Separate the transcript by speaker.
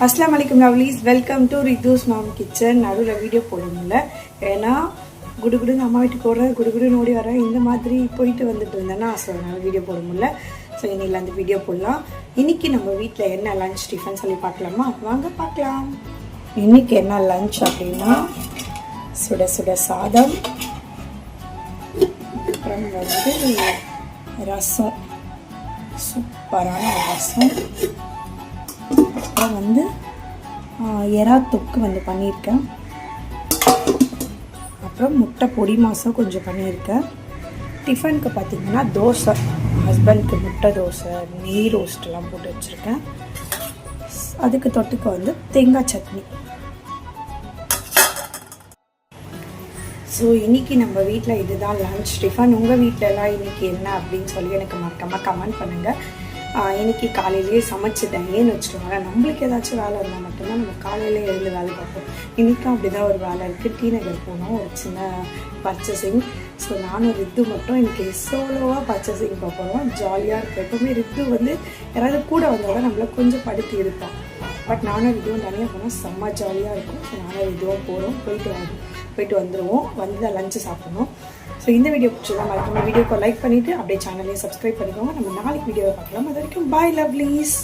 Speaker 1: अस्सलाम वालेकुम lovelies, welcome to रितूस माम किचन. நடுவில் வீடியோ போட முடியல, ஏன்னா குடுகுடுன்னு அம்மா வீட்டுக்கு ஓடுறேன், குடுகுடுன்னு ஓடி வரேன், இந்த மாதிரி போயிட்டு வந்துட்டு இருந்தேன்னா ஸோ அதனால் வீடியோ போட முடியல. ஸோ இன்னைக்கு அந்த வீடியோ போடலாம். இன்றைக்கி நம்ம வீட்டில் என்ன லன்ச் டிஃபன் சொல்லி பார்க்கலாமா? வாங்க பார்க்கலாம். இன்றைக்கி என்ன லன்ச் அப்படின்னா சுட சுட சாதம், அப்புறம் வந்து ரசம், சூப்பரான ரசம், அப்புறம் வந்து எறா தொக்கு வந்து பண்ணியிருக்கேன், அப்புறம் முட்டை பொடி மாசம் கொஞ்சம் பண்ணியிருக்கேன். டிஃபனுக்கு பார்த்திங்கன்னா தோசை, ஹஸ்பண்டுக்கு முட்டை தோசை, நெய் ரோஸ்ட்லாம் போட்டு வச்சுருக்கேன். அதுக்கு தொட்டுக்க வந்து தேங்காய் சட்னி. ஸோ இன்றைக்கி நம்ம வீட்டில் இதுதான் லன்ச் டிஃபன். உங்கள் வீட்டிலலாம் இன்றைக்கி என்ன அப்படின்னு சொல்லி எனக்கு மறக்காமல் கமெண்ட் பண்ணுங்கள். இன்றைக்கி காலையிலேயே சமைச்சிட்டேன், ஏன்னு வச்சுக்கோங்களேன், நம்மளுக்கு ஏதாச்சும் வேலை இருந்தால் மட்டும்தான் நம்ம காலையிலே எழுந்து வேலை பார்ப்போம். இன்றைக்கும் அப்படி தான் ஒரு வேலை இருக்குது. டி நகர் போனோம், ஒரு சின்ன பர்ச்சேசிங். ஸோ நானும் ரித்து மட்டும் இன்றைக்கி சோலோவாக பர்ச்சேசிங் பார்ப்போம். ஜாலியாக இருக்கும். எப்போவுமே ரித்து வந்து யாராவது கூட வந்தால் தான் நம்மளை கொஞ்சம் படுத்தி இருப்பான். பட் நானும் ரித்துவும் தனியாக போனால் செம்ம ஜாலியாக இருக்கும். ஸோ நானும் ரித்துவும் போகிறோம், போயிட்டு வந்துடுவோம், வந்து தான் லஞ்சு சாப்பிடணும். ஸோ இந்த வீடியோ பிடிச்சதான் மறக்காம வீடியோக்கு லைக் பண்ணிவிட்டு அப்படியே சேனலையும் சப்ஸ்கிரைப் பண்ணிக்கோங்க. நம்ம நாளைக்கு வீடியோவை பார்க்கலாம். அது வரைக்கும் பாய் லவ்லீஸ்.